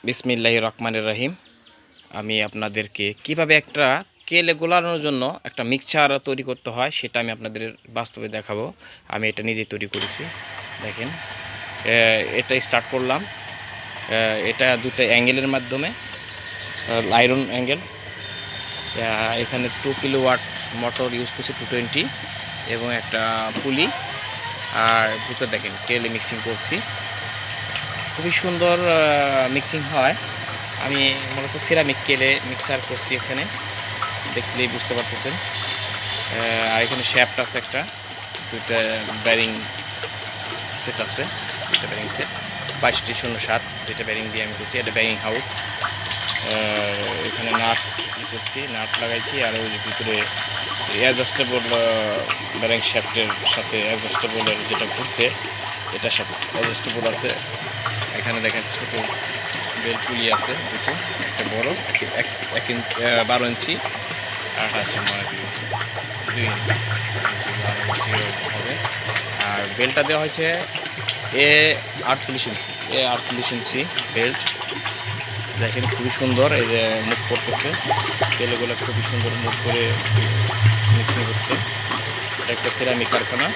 বিসমিল্লাহির রহমানির রহিম। আমি আপনাদেরকে কিভাবে একটা কেলে গোলানোর জন্য একটা মিক্সচার তৈরি করতে হয় সেটা আমি আপনাদের বাস্তবে দেখাবো। আমি এটা নিজে তৈরি করেছি। দেখেন, এটা স্টার্ট করলাম। এটা দুটো অ্যাঙ্গেলের মাধ্যমে, আয়রন অ্যাঙ্গেল। এখানে 2 কিলোওয়াট মোটর ইউজ করছি 220, এবং একটা পুলি। আর ভিতরে দেখেন কেলে মিক্সিং করছি, খুবই সুন্দর মিক্সিং হয়। আমি মূলত সিরামিক কেলে মিক্সার করছি, এখানে দেখলেই বুঝতে পারতেছেন। আর এখানে শ্যাফট আছে, একটা দুইটা ব্যারিং সেট আছে, দুইটা ব্যারিং সেট 2207, দুইটা ব্যারিং দিয়ে আমি করছি। এটা ব্যারিং হাউস। এখানে নাট করছি, নাট লাগাইছি। আর ওই ভিতরে অ্যাডজাস্টেবল ব্যারিং শ্যাফটের সাথে অ্যাডজাস্টেবলের যেটা ঘুরছে এটার সাথে অ্যাডজাস্টেবল আছে। এখানে দেখেন ছোটো বেল পুলি আছে দুটো, একটা বড় 1 ইঞ্চি 12 ইঞ্চি, আর আছে 2 ইঞ্চি 12 ইঞ্চি হবে। আর বেল্টটা দেওয়া হয়েছে A48 ইঞ্চি বেল্ট। দেখেন খুবই সুন্দর, এই যে মুখ করতেছে, তেলগুলো খুবই সুন্দর মুখ করে মিক্সিং হচ্ছে। এটা একটা সিরামিক কারখানা,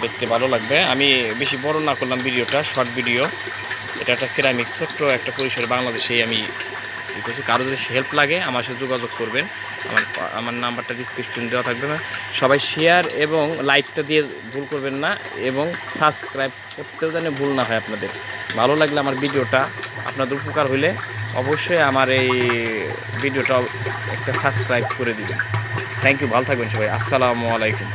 দেখতে ভালো লাগবে। আমি বেশি বড় না করলাম ভিডিওটা, শর্ট ভিডিও। এটা একটা সিরামিক ছোট্ট একটা পরিসরে বাংলাদেশেই আমি করছি। কারো যদি হেল্প লাগে আমার সাথে যোগাযোগ করবেন, আমার নাম্বারটা ডিসক্রিপশন দেওয়া থাকবে। সবাই শেয়ার এবং লাইকটা দিয়ে ভুল করবেন না, এবং সাবস্ক্রাইব করতেও যেন ভুল না হয় আপনাদের। ভালো লাগলে আমার ভিডিওটা, আপনাদের উপকার হইলে অবশ্যই আমার এই ভিডিওটা একটা সাবস্ক্রাইব করে দিবেন। থ্যাংক ইউ, ভালো থাকবেন সবাই। আসসালামু আলাইকুম।